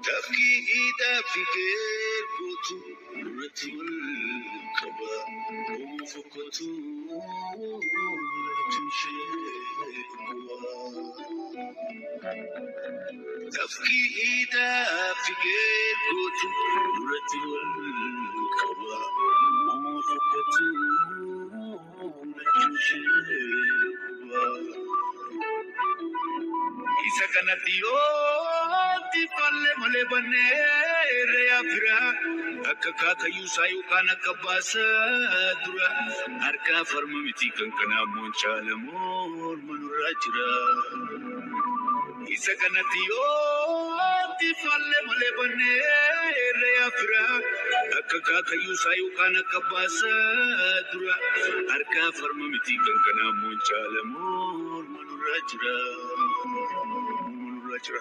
تبكي إيدا في غير قوتو رتول كبا وفقتو تمشي تبكي إيدا في غير قوتو رتول كبا وفقتو تمشي Isa kanatiyo ti palle male bane reya fira akka kayu sayu kana kabasa dura arka farma miti kankana monchale mor manurajra Isa kanatiyo ti palle male bane reya fira akka kayu sayu kana kabasa dura arka farma miti kankana monchale mor manurajra Rajra.